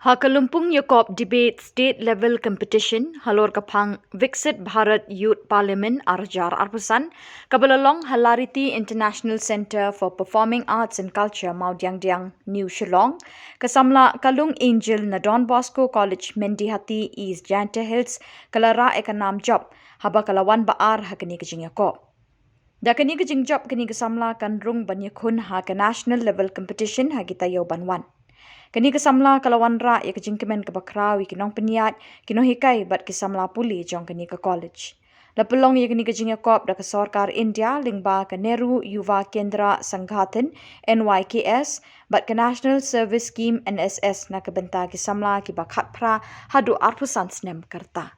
Hakalumpung Yakop debate state level competition halor kapang Viksit Bharat Youth Parliament Arjar Arpusan kabalalong Halariti International Center for Performing Arts and Culture Maudiang New Shillong kasamla Kalung Angel na Donbosco College Byndihati East Janta Hills kalara ekanam job haba kalawan baar hakani kajing Yakop. Da kani kajing job kani kasamla kan Rung banyakun ha ka national level competition ha kita yo banwan. Kani kasamla kalawan ra ya kajingkemen ke bakrawi kinong peniat kinong hikai bat kasamla Pule jong kani ke college. Lapelong ya kani kajing Yakop da ke Sarkar India lingba ke NEHU Yuva Kendra Sanghathan NYKS bat ke National Service Scheme NSS na ke benta kasamla ki bakhat pra hadu arpusan snem karta.